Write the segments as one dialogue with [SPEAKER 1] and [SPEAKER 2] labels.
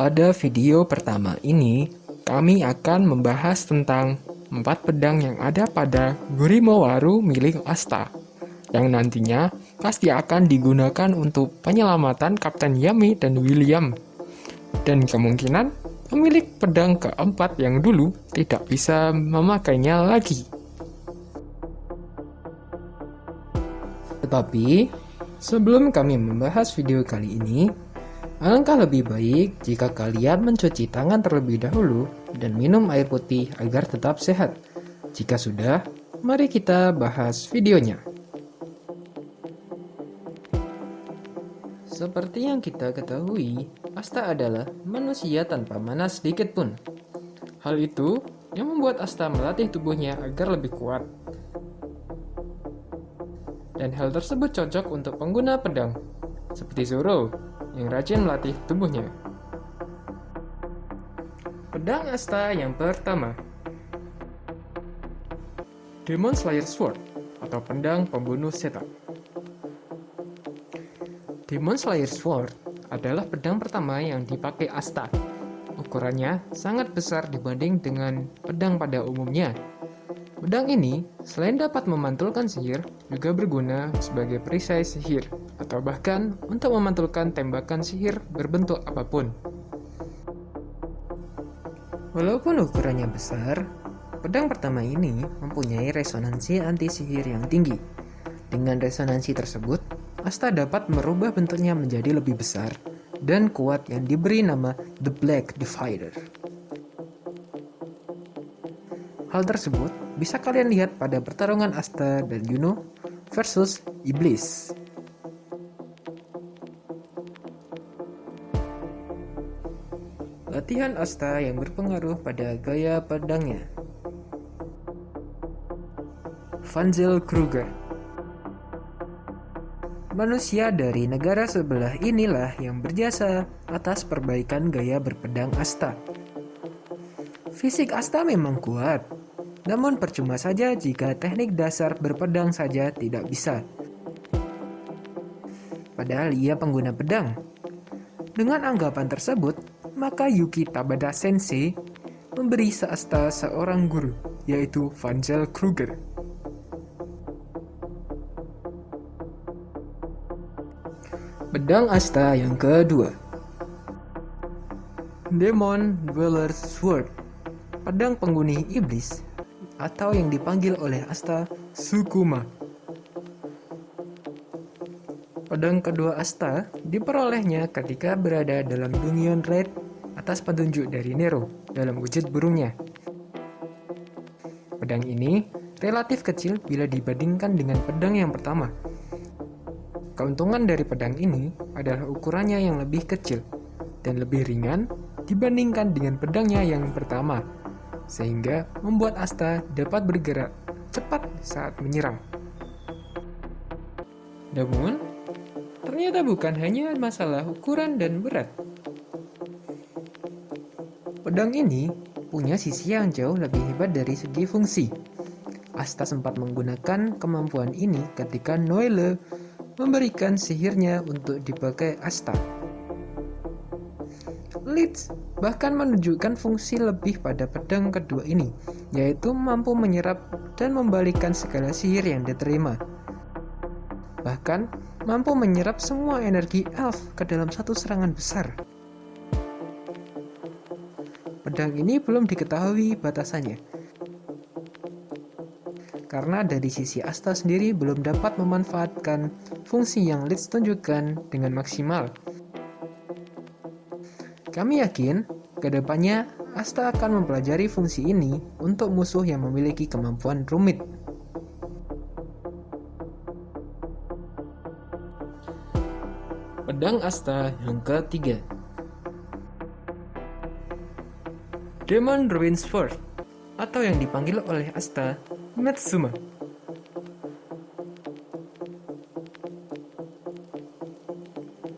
[SPEAKER 1] Pada video pertama ini, kami akan membahas tentang 4 pedang yang ada pada Gurimawaru milik Asta, yang nantinya pasti akan digunakan untuk penyelamatan Kapten Yami dan William. Dan kemungkinan pemilik pedang keempat yang dulu tidak bisa memakainya lagi. Tetapi, sebelum kami membahas video kali ini, alangkah lebih baik jika kalian mencuci tangan terlebih dahulu dan minum air putih agar tetap sehat. Jika sudah, mari kita bahas videonya. Seperti yang kita ketahui, Asta adalah manusia tanpa mana sedikit pun. Hal itu yang membuat Asta melatih tubuhnya agar lebih kuat. Dan hal tersebut cocok untuk pengguna pedang, seperti Zoro, yang rajin melatih tubuhnya. Pedang Asta yang pertama, Demon Slayer Sword, atau pedang pembunuh setan. Demon Slayer Sword adalah pedang pertama yang dipakai Asta. Ukurannya sangat besar dibanding dengan pedang pada umumnya. Pedang ini, selain dapat memantulkan sihir, juga berguna sebagai perisai sihir, atau bahkan untuk memantulkan tembakan sihir berbentuk apapun. Walaupun ukurannya besar, pedang pertama ini mempunyai resonansi anti-sihir yang tinggi. Dengan resonansi tersebut, Asta dapat merubah bentuknya menjadi lebih besar dan kuat yang diberi nama The Black Divider. Hal tersebut bisa kalian lihat pada pertarungan Asta dan Yuno versus Iblis. Latihan Asta yang berpengaruh pada gaya pedangnya. Vanzel Kruger. Manusia dari negara sebelah inilah yang berjasa atas perbaikan gaya berpedang Asta. Fisik Asta memang kuat, namun percuma saja jika teknik dasar berpedang saja tidak bisa. Padahal ia pengguna pedang. Dengan anggapan tersebut, maka Yuki Tabata Sensei memberi Asta seorang guru, yaitu Vanzel Kruger. Pedang Asta yang kedua, Demon Dweller Sword, pedang penghuni iblis, atau yang dipanggil oleh Asta Sukuma. Pedang kedua Asta diperolehnya ketika berada dalam Dungeon Raid atas petunjuk dari Nero dalam wujud burungnya. Pedang ini relatif kecil bila dibandingkan dengan pedang yang pertama. Keuntungan dari pedang ini adalah ukurannya yang lebih kecil dan lebih ringan dibandingkan dengan pedangnya yang pertama, sehingga membuat Asta dapat bergerak cepat saat menyerang. Namun, ternyata bukan hanya masalah ukuran dan berat. Pedang ini punya sisi yang jauh lebih hebat dari segi fungsi. Asta sempat menggunakan kemampuan ini ketika Noelle memberikan sihirnya untuk dipakai Asta. Leeds bahkan menunjukkan fungsi lebih pada pedang kedua ini, yaitu mampu menyerap dan membalikkan segala sihir yang diterima. Bahkan mampu menyerap semua energi elf ke dalam satu serangan besar. Pedang ini belum diketahui batasannya, karena dari sisi Asta sendiri belum dapat memanfaatkan fungsi yang Leeds tunjukkan dengan maksimal. Kami yakin, kedepannya Asta akan mempelajari fungsi ini untuk musuh yang memiliki kemampuan rumit. Pedang Asta yang ketiga, Demon Ruin Sword, atau yang dipanggil oleh Asta Metsuma.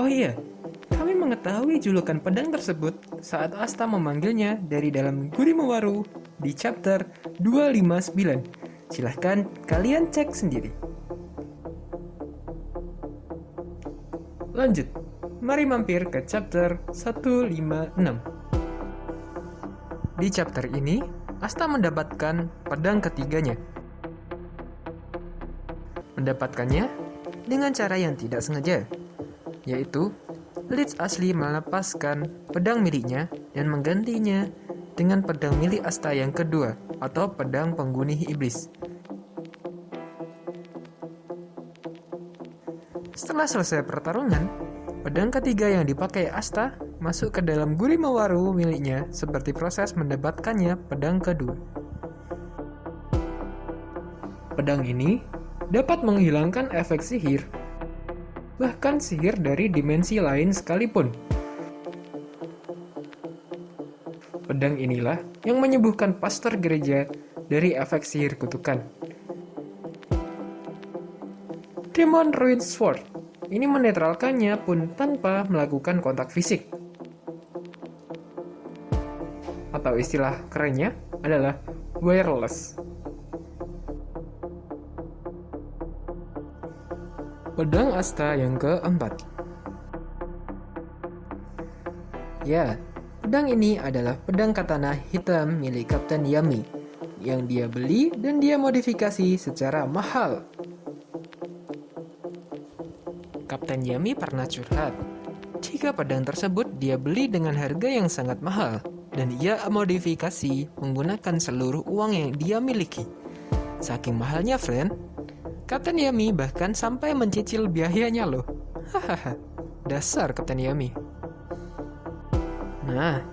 [SPEAKER 1] Oh iya, kami mengetahui julukan pedang tersebut saat Asta memanggilnya dari dalam Gurimawaru di chapter 259. Silahkan kalian cek sendiri. Lanjut, mari mampir ke chapter 156. Di chapter ini, Asta mendapatkan pedang ketiganya. Mendapatkannya dengan cara yang tidak sengaja, yaitu Lich asli melepaskan pedang miliknya dan menggantinya dengan pedang milik Asta yang kedua, atau pedang pengguni iblis. Setelah selesai pertarungan, pedang ketiga yang dipakai Asta masuk ke dalam Gurimawaru miliknya seperti proses mendapatkannya pedang kedua. Pedang ini dapat menghilangkan efek sihir, bahkan sihir dari dimensi lain sekalipun. Pedang inilah yang menyembuhkan pastor gereja dari efek sihir kutukan. Demon Ruin Sword ini menetralkannya pun tanpa melakukan kontak fisik. Atau istilah kerennya adalah wireless. Pedang Asta yang keempat. Ya, pedang ini adalah pedang katana hitam milik Kapten Yami yang dia beli dan dia modifikasi secara mahal. Kapten Yami pernah curhat jika pedang tersebut dia beli dengan harga yang sangat mahal dan ia modifikasi menggunakan seluruh uang yang dia miliki. Saking mahalnya, friend, Kapten Yami bahkan sampai mencicil biayanya loh. Hahaha, dasar Kapten Yami. Nah,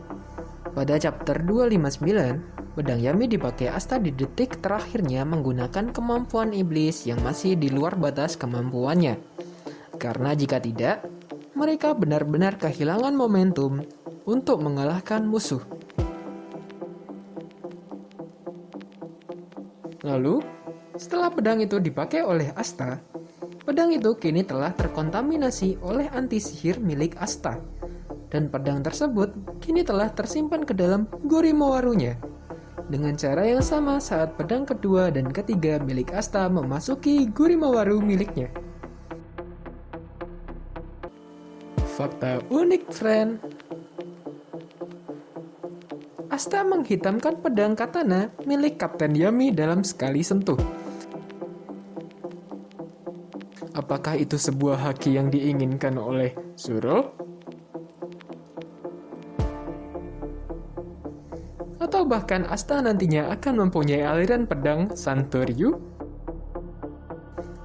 [SPEAKER 1] pada chapter 259, pedang Yami dipakai Asta di detik terakhirnya menggunakan kemampuan iblis yang masih di luar batas kemampuannya. Karena jika tidak, mereka benar-benar kehilangan momentum untuk mengalahkan musuh. Lalu, setelah pedang itu dipakai oleh Asta, pedang itu kini telah terkontaminasi oleh anti sihir milik Asta. Dan pedang tersebut kini telah tersimpan ke dalam Gurimawarunya. Dengan cara yang sama saat pedang kedua dan ketiga milik Asta memasuki Gurimawaru miliknya. Fakta unik, friend. Asta menghitamkan pedang katana milik Kapten Yami dalam sekali sentuh. Apakah itu sebuah haki yang diinginkan oleh Zoro? Atau bahkan Asta nantinya akan mempunyai aliran pedang Santoryu?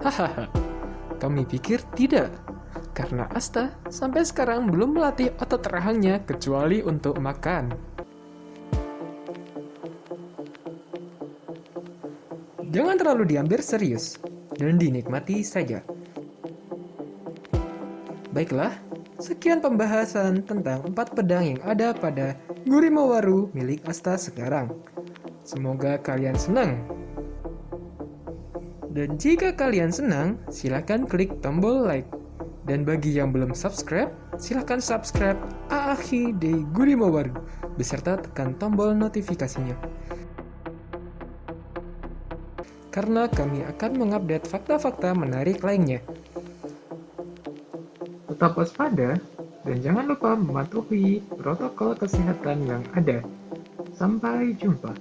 [SPEAKER 1] Hahaha, kami pikir tidak. Karena Asta sampai sekarang belum melatih otot rahangnya kecuali untuk makan. Jangan terlalu diambil serius dan dinikmati saja. Baiklah, sekian pembahasan tentang 4 pedang yang ada pada Gurimawaru milik Asta sekarang. Semoga kalian senang. Dan jika kalian senang, silakan klik tombol like. Dan bagi yang belum subscribe, silakan subscribe Aahi de Gurimawaru beserta tekan tombol notifikasinya. Karena kami akan mengupdate fakta-fakta menarik lainnya. Tetap waspada dan jangan lupa mematuhi protokol kesehatan yang ada. Sampai jumpa.